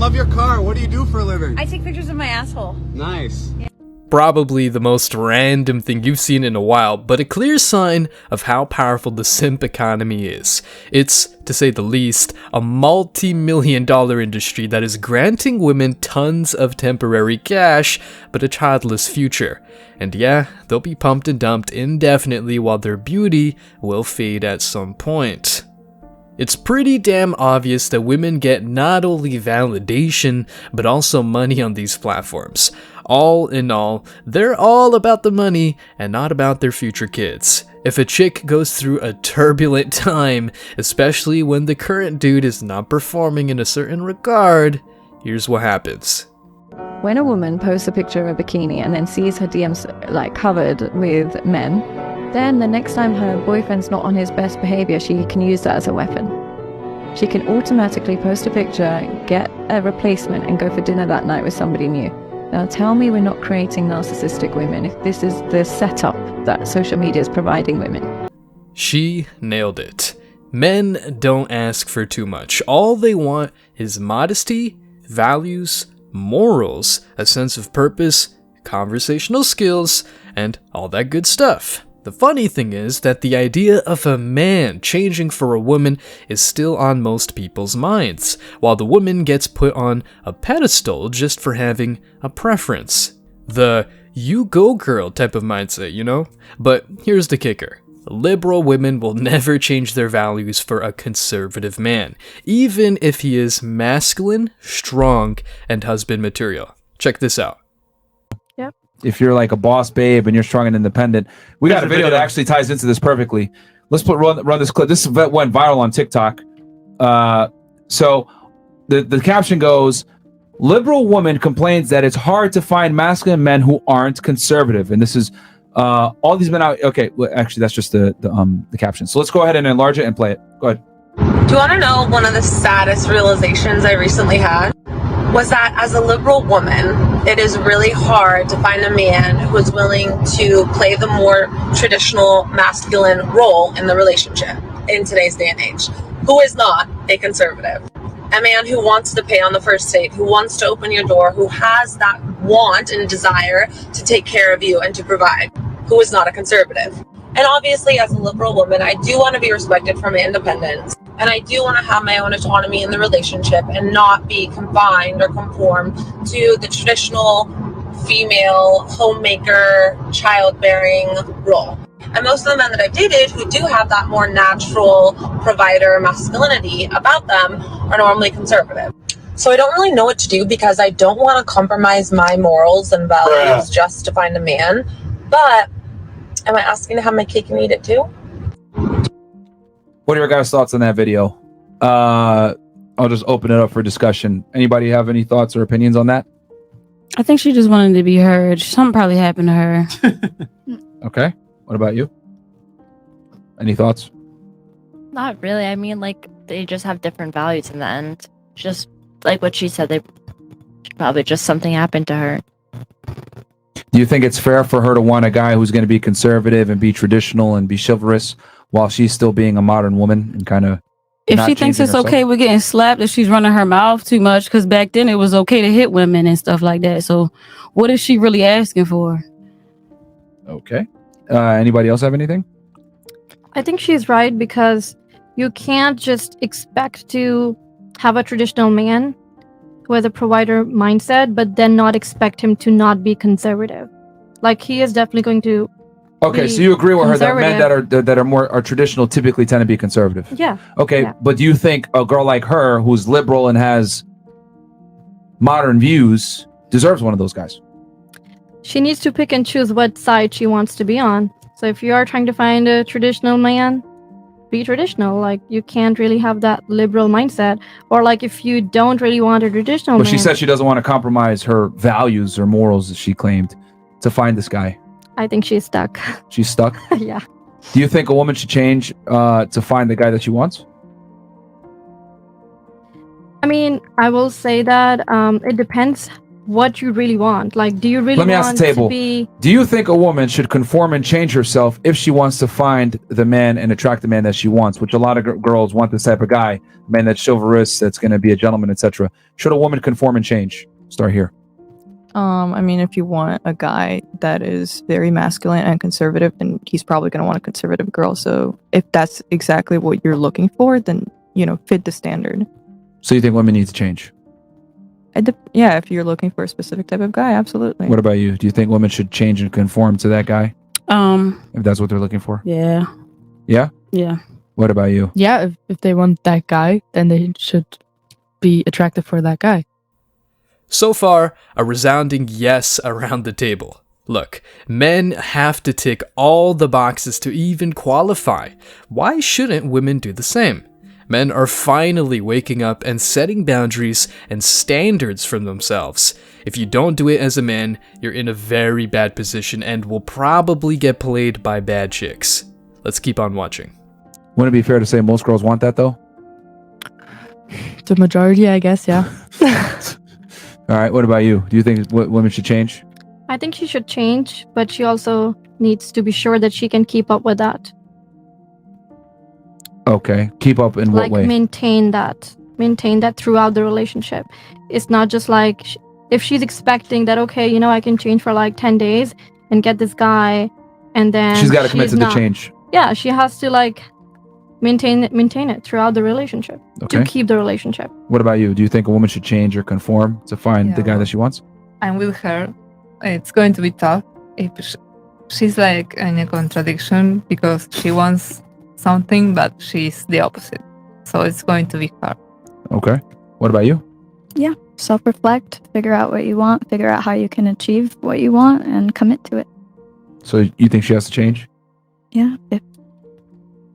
love your car. What do you do for a living? I take pictures of my asshole. Nice. Yeah. Probably the most random thing you've seen in a while, but a clear sign of how powerful the simp economy is. It's, to say the least, a multi-million-dollar industry that is granting women tons of temporary cash, but a childless future. And yeah, they'll be pumped and dumped indefinitely while their beauty will fade at some point. It's pretty damn obvious that women get not only validation, but also money on these platforms. All in all, they're all about the money and not about their future kids. If a chick goes through a turbulent time, especially when the current dude is not performing in a certain regard, here's what happens. When a woman posts a picture of a bikini and then sees her DMs covered with men, then the next time her boyfriend's not on his best behavior, she can use that as a weapon. She can automatically post a picture, get a replacement, and go for dinner that night with somebody new. Now tell me we're not creating narcissistic women if this is the setup that social media is providing women. She nailed it. Men don't ask for too much. All they want is modesty, values, morals, a sense of purpose, conversational skills, and all that good stuff. The funny thing is that the idea of a man changing for a woman is still on most people's minds, while the woman gets put on a pedestal just for having a preference. The you go girl type of mindset, you know? But here's the kicker. Liberal women will never change their values for a conservative man, even if he is masculine, strong, and husband material. Check this out. If you're like a boss babe and you're strong and independent, we got a video that actually ties into this perfectly. Let's run this clip. This went viral on TikTok. So the caption goes, "Liberal woman complains that it's hard to find masculine men who aren't conservative." And this is all these men out. Okay, well, actually, that's just the caption. So let's go ahead and enlarge it and play it. Go ahead. Do you want to know one of the saddest realizations I recently had? Was that as a liberal woman, it is really hard to find a man who is willing to play the more traditional masculine role in the relationship in today's day and age, who is not a conservative. A man who wants to pay on the first date, who wants to open your door, who has that want and desire to take care of you and to provide, who is not a conservative. And obviously, as a liberal woman, I do want to be respected for my independence. And I do want to have my own autonomy in the relationship and not be confined or conform to the traditional female homemaker, childbearing role. And most of the men that I've dated who do have that more natural provider masculinity about them are normally conservative. So I don't really know what to do because I don't want to compromise my morals and values just to find a man. But am I asking to have my cake and eat it too? What are your guys' thoughts on that video? I'll just open it up for discussion. Anybody have any thoughts or opinions on that? I think she just wanted to be heard. Something probably happened to her. Okay. What about you? Any thoughts? Not really. I mean, like, they just have different values in the end. Just like what she said, they probably just something happened to her. Do you think it's fair for her to want a guy who's going to be conservative and be traditional and be chivalrous while she's still being a modern woman and kind of if she thinks it's okay with getting slapped if she's running her mouth too much, because back then it was okay to hit women and stuff like that. So what is she really asking for? Okay. Anybody else have anything? I think she's right because you can't just expect to have a traditional man with a provider mindset, but then not expect him to not be conservative. Like, he is definitely going to Okay, so you agree with her that men that are more traditional typically tend to be conservative. Yeah. Okay, yeah. But do you think a girl like her who's liberal and has modern views deserves one of those guys? She needs to pick and choose what side she wants to be on. So if you are trying to find a traditional man, be traditional. Like, you can't really have that liberal mindset. Or like, if you don't really want a traditional man. But she said she doesn't want to compromise her values or morals, as she claimed, to find this guy. I think she's stuck. She's stuck? Yeah. Do you think a woman should change to find the guy that she wants? I mean, I will say that it depends what you really want. Like, do you really Let me ask want the table. to be? Do you think a woman should conform and change herself if she wants to find the man and attract the man that she wants? Which a lot of girls want this type of guy, a man that's chivalrous, that's going to be a gentleman, etc. Should a woman conform and change? Start here. I mean, if you want a guy that is very masculine and conservative, then he's probably going to want a conservative girl. So if that's exactly what you're looking for, then, you know, fit the standard. So you think women need to change? Yeah, if you're looking for a specific type of guy, absolutely. What about you? Do you think women should change and conform to that guy? If that's what they're looking for? Yeah. Yeah? Yeah. What about you? Yeah, if they want that guy, then they should be attracted for that guy. So far, a resounding yes around the table. Look, men have to tick all the boxes to even qualify. Why shouldn't women do the same? Men are finally waking up and setting boundaries and standards for themselves. If you don't do it as a man, you're in a very bad position and will probably get played by bad chicks. Let's keep on watching. Wouldn't it be fair to say most girls want that, though? The majority, I guess, yeah. All right, what about you? Do you think women should change? I think she should change, but she also needs to be sure that she can keep up with that. Okay, keep up in what way? Maintain that throughout the relationship. It's not just like if she's expecting that, okay, you know, I can change for like 10 days and get this guy, and then she's got to commit to the change. Yeah, she has to like maintain it throughout the relationship to keep the relationship. What about you? Do you think a woman should change or conform to find the guy that she wants? I'm with her. It's going to be tough if she's like in a contradiction because she wants something but she's the opposite, so it's going to be hard. Okay, what about you? Yeah, self-reflect, figure out what you want, figure out how you can achieve what you want, and commit to it. So you think she has to change? Yeah,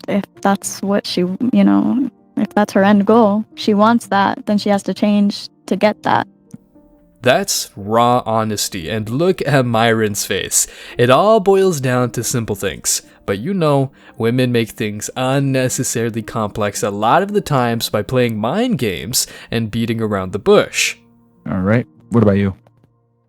if that's what she, you know, if that's her end goal, she wants that, then she has to change to get that. That's raw honesty, and look at Myron's face. It all boils down to simple things. But you know, women make things unnecessarily complex a lot of the times by playing mind games and beating around the bush. All right, what about you?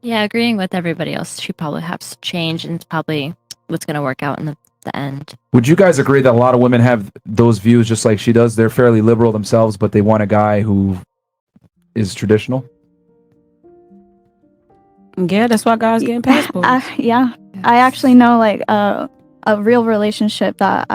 Yeah, agreeing with everybody else. She probably has to change, and it's probably what's going to work out in the end. Would you guys agree that a lot of women have those views just like she does? They're fairly liberal themselves, but they want a guy who is traditional? Yeah, that's why guys getting passports. Yeah, I actually know like a real relationship that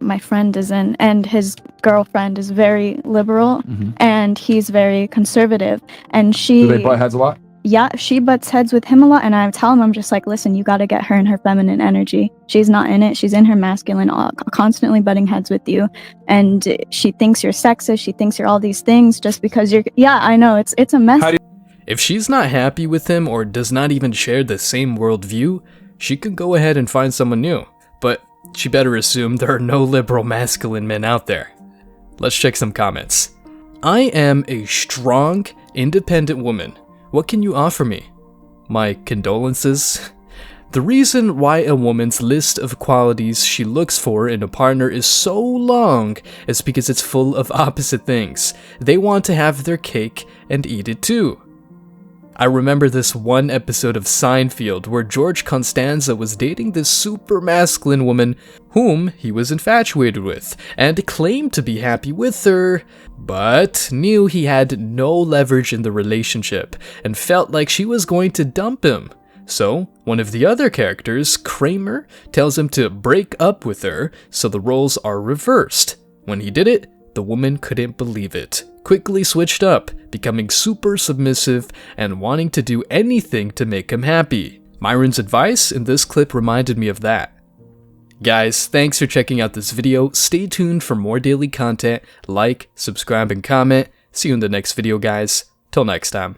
my friend is in, and his girlfriend is very liberal, and he's very conservative, and she. Do they butt heads a lot? Yeah, she butts heads with him a lot, and I tell him, I'm just like, listen, you got to get her in her feminine energy. She's not in it. She's in her masculine, constantly butting heads with you, and she thinks you're sexist. She thinks you're all these things just because you're. Yeah, I know it's a mess. If she's not happy with him or does not even share the same worldview, she could go ahead and find someone new. But she better assume there are no liberal masculine men out there. Let's check some comments. I am a strong, independent woman. What can you offer me? My condolences. The reason why a woman's list of qualities she looks for in a partner is so long is because it's full of opposite things. They want to have their cake and eat it too. I remember this one episode of Seinfeld where George Costanza was dating this super masculine woman whom he was infatuated with and claimed to be happy with her, but knew he had no leverage in the relationship and felt like she was going to dump him. So, one of the other characters, Kramer, tells him to break up with her so the roles are reversed. When he did it, the woman couldn't believe it, quickly switched up, becoming super submissive and wanting to do anything to make him happy. Myron's advice in this clip reminded me of that. Guys, thanks for checking out this video. Stay tuned for more daily content. Like, subscribe, and comment. See you in the next video, guys. Till next time.